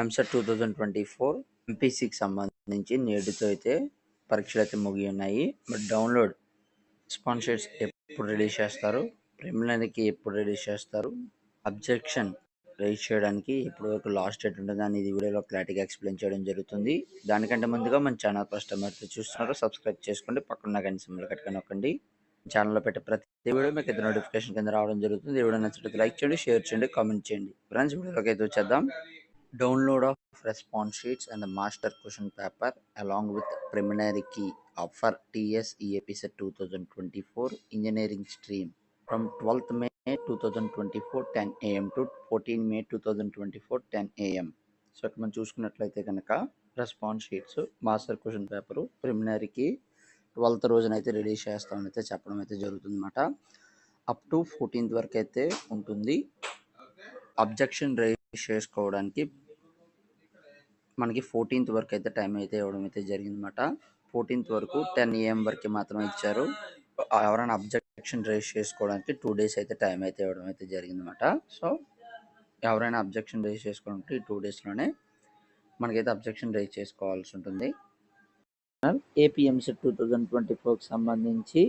ఎంసెట్ 2024 ఎంపీసీకి సంబంధించి నేటితో అయితే పరీక్షలు అయితే ముగి ఉన్నాయి. బట్ డౌన్లోడ్ రెస్పాన్స్ షీట్స్ ఎప్పుడు రిలీజ్ చేస్తారు, ప్రిలిమినరీకి ఎప్పుడు రిలీజ్ చేస్తారు, అబ్జెక్షన్ రైజ్ చేయడానికి ఇప్పుడు వరకు లాస్ట్ డేట్ ఉంటుంది అని ఇది వీడియోలో క్లారిటీగా ఎక్స్ప్లెయిన్ చేయడం జరుగుతుంది. దానికంటే ముందుగా మన ఛానల్ ఫస్ట్ టైం అయితే చూస్తున్నారు, సబ్స్క్రైబ్ చేసుకోండి, పక్కన గంట సింబల్ కట్టుకొని నొక్కండి. ఛానల్లో పెట్టే ప్రతి వీడియో మీకు అయితే నోటిఫికేషన్ కింద రావడం జరుగుతుంది. ఈ వీడియో నచ్చినట్లయితే లైక్ చేయండి, షేర్ చేయండి, కామెంట్ చేయండి. ఫ్రెండ్స్, వీడియోలోకి అయితే వచ్చేద్దాం. Download of response sheets and the master question paper along with preliminary key of for TS EAP set 2024 engineering stream from 12th May 2024 10 AM to 14 May 2024 10 AM. So ఇక్కడ మనం చూసుకున్నట్లయితే కనుక response sheets, master question paper, ప్రిలిమినరీకి 12th రోజునైతే release చేస్తామని అయితే చెప్పడం అయితే జరుగుతుంది అనమాట. అప్ టు 14th వరకు అయితే ఉంటుంది. అబ్జెక్షన్ రైజ్ చేసుకోవడానికి మనకి 14th వరకు అయితే టైం అయితే ఇవ్వడం అయితే జరిగిందన్నమాట. 14th వరకు 10 AM వరకు మాత్రమే ఇచ్చారు. ఎవరైనా అబ్జెక్షన్ రైజ్ చేసుకోవడానికి 2 days అయితే టైం అయితే ఇవ్వడం అయితే జరిగిందన్నమాట. సో ఎవరైనా అబ్జెక్షన్ రైజ్ చేసుకోవడానికి 2 daysలోనే మనకైతే అబ్జెక్షన్ రైజ్ చేసుకోవాల్సి ఉంటుంది. ఏపీఎంసెట్ 2024కి సంబంధించి